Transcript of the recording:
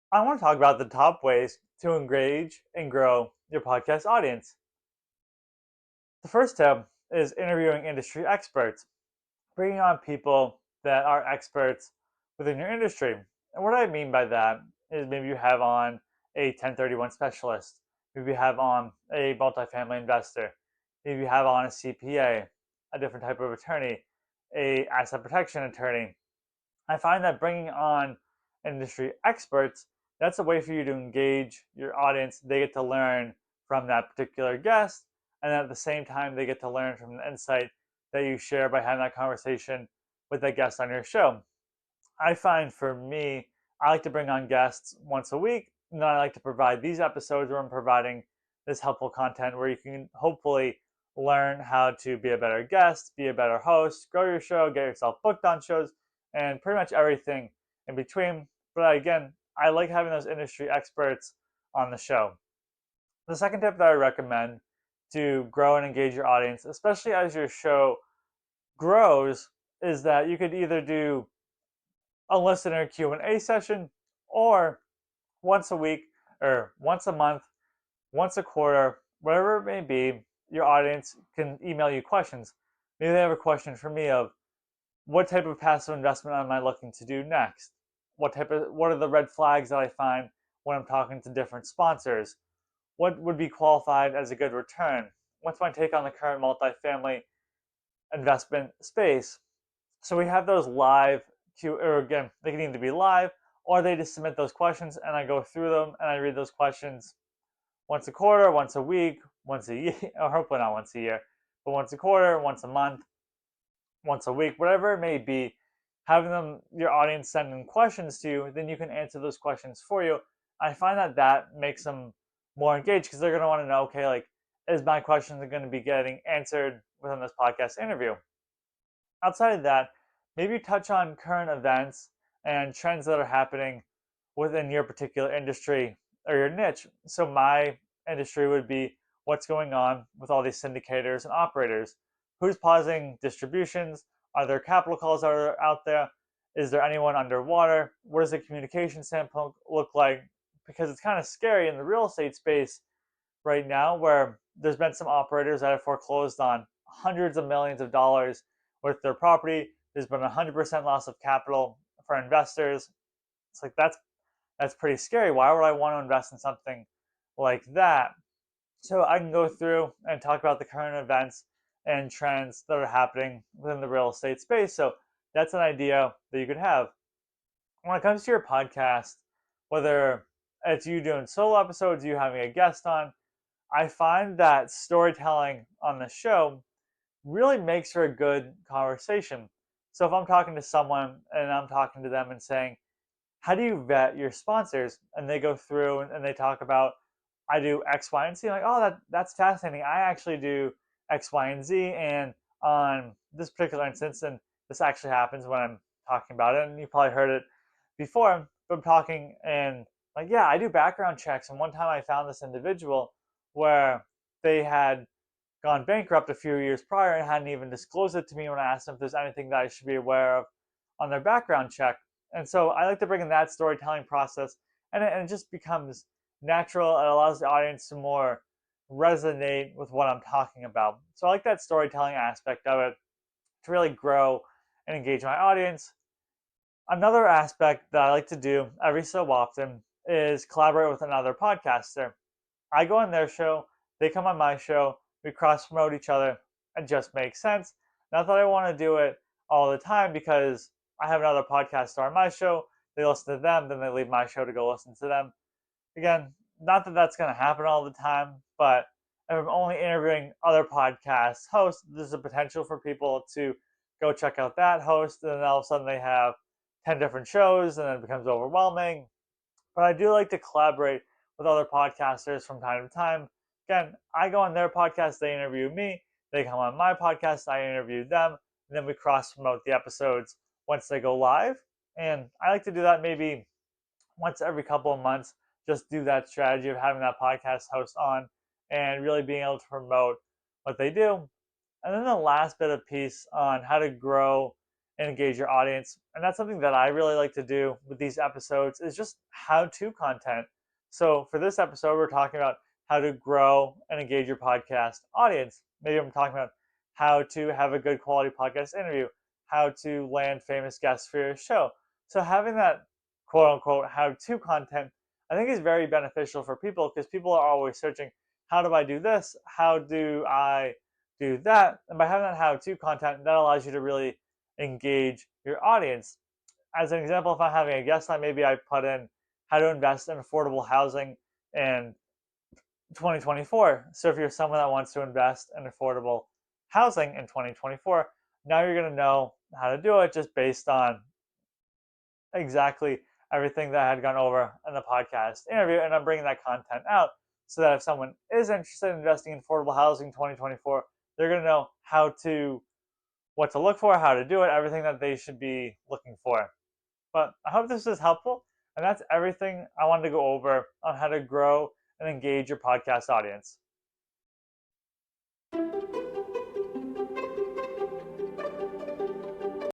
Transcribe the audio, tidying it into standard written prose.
I want to talk about the top ways to engage and grow your podcast audience. The first tip is interviewing industry experts, bringing on people that are experts within your industry. And what I mean by that is maybe you have on a 1031 specialist, maybe you have on a multifamily investor, maybe you have on a CPA, a different type of attorney, a asset protection attorney. I find that bringing on industry experts, that's a way for you to engage your audience. They get to learn from that particular guest, and at the same time, they get to learn from the insight that you share by having that conversation with that guest on your show. I find for me, I like to bring on guests once a week, and then I like to provide these episodes where I'm providing this helpful content where you can hopefully learn how to be a better guest, be a better host, grow your show, get yourself booked on shows, and pretty much everything in between. But again, I like having those industry experts on the show. The second tip that I recommend to grow and engage your audience, especially as your show grows, is that you could either do a listener Q&A session, or once a week or once a month, once a quarter, whatever it may be, your audience can email you questions. Maybe they have a question for me of what type of passive investment am I looking to do next? What are the red flags that I find when I'm talking to different sponsors? What would be qualified as a good return? What's my take on the current multifamily investment space? So we have those live or again, they can either be live or they just submit those questions and I go through them and I read those questions once a quarter, once a week, once a year, or hopefully not once a year, but once a quarter, once a month, once a week, whatever it may be, having your audience send in questions to you, then you can answer those questions for you. I find that that makes them more engaged because they're going to want to know, okay, like, is my questions going to be getting answered within this podcast interview? Outside of that, maybe touch on current events and trends that are happening within your particular industry or your niche. So my industry would be what's going on with all these syndicators and operators. Who's pausing distributions? Are there capital calls that are out there? Is there anyone underwater? What does the communication standpoint look like? Because it's kind of scary in the real estate space right now where there's been some operators that have foreclosed on hundreds of millions of dollars with their property. There's been 100% loss of capital for investors. It's like that's pretty scary. Why would I want to invest in something like that? So I can go through and talk about the current events and trends that are happening within the real estate space. So that's an idea that you could have. When it comes to your podcast, whether it's you doing solo episodes, you having a guest on, I find that storytelling on the show really makes for a good conversation. So if I'm talking to someone and I'm talking to them and saying, how do you vet your sponsors? And they go through and they talk about, I do X, Y, and Z. I'm like, oh, that's fascinating. I actually do X, Y, and Z. And on this particular instance, and this actually happens when I'm talking about it, and you probably heard it before, but I'm talking and like, yeah, I do background checks. And one time I found this individual where they had gone bankrupt a few years prior and hadn't even disclosed it to me when I asked them if there's anything that I should be aware of on their background check. And so I like to bring in that storytelling process, and it just becomes natural. It allows the audience to more resonate with what I'm talking about. So I like that storytelling aspect of it to really grow and engage my audience. Another aspect that I like to do every so often is collaborate with another podcaster. I go on their show, they come on my show, we cross promote each other. It just makes sense. Not that I want to do it all the time because I have another podcaster on my show, they listen to them, then they leave my show to go listen to them. Again, not that that's going to happen all the time, but if I'm only interviewing other podcast hosts, there's a potential for people to go check out that host, and then all of a sudden they have 10 different shows, and then it becomes overwhelming. But I do like to collaborate with other podcasters from time to time. Again, I go on their podcast, they interview me, they come on my podcast, I interview them, and then we cross promote the episodes once they go live. And I like to do that maybe once every couple of months, just do that strategy of having that podcast host on and really being able to promote what they do. And then the last bit of piece on how to grow and engage your audience. And that's something that I really like to do with these episodes is just how-to content. So for this episode, we're talking about how to grow and engage your podcast audience. Maybe I'm talking about how to have a good quality podcast interview, how to land famous guests for your show. So having that quote unquote how-to content, I think is very beneficial for people because people are always searching, how do I do this? How do I do that? And by having that how-to content, that allows you to really engage your audience. As an example, if I'm having a guest on, maybe I put in how to invest in affordable housing in 2024. So if you're someone that wants to invest in affordable housing in 2024, now you're going to know how to do it just based on exactly everything that I had gone over in the podcast interview. And I'm bringing that content out so that if someone is interested in investing in affordable housing in 2024, they're going to know what to look for, how to do it, everything that they should be looking for. But I hope this is helpful. And that's everything I wanted to go over on how to grow and engage your podcast audience.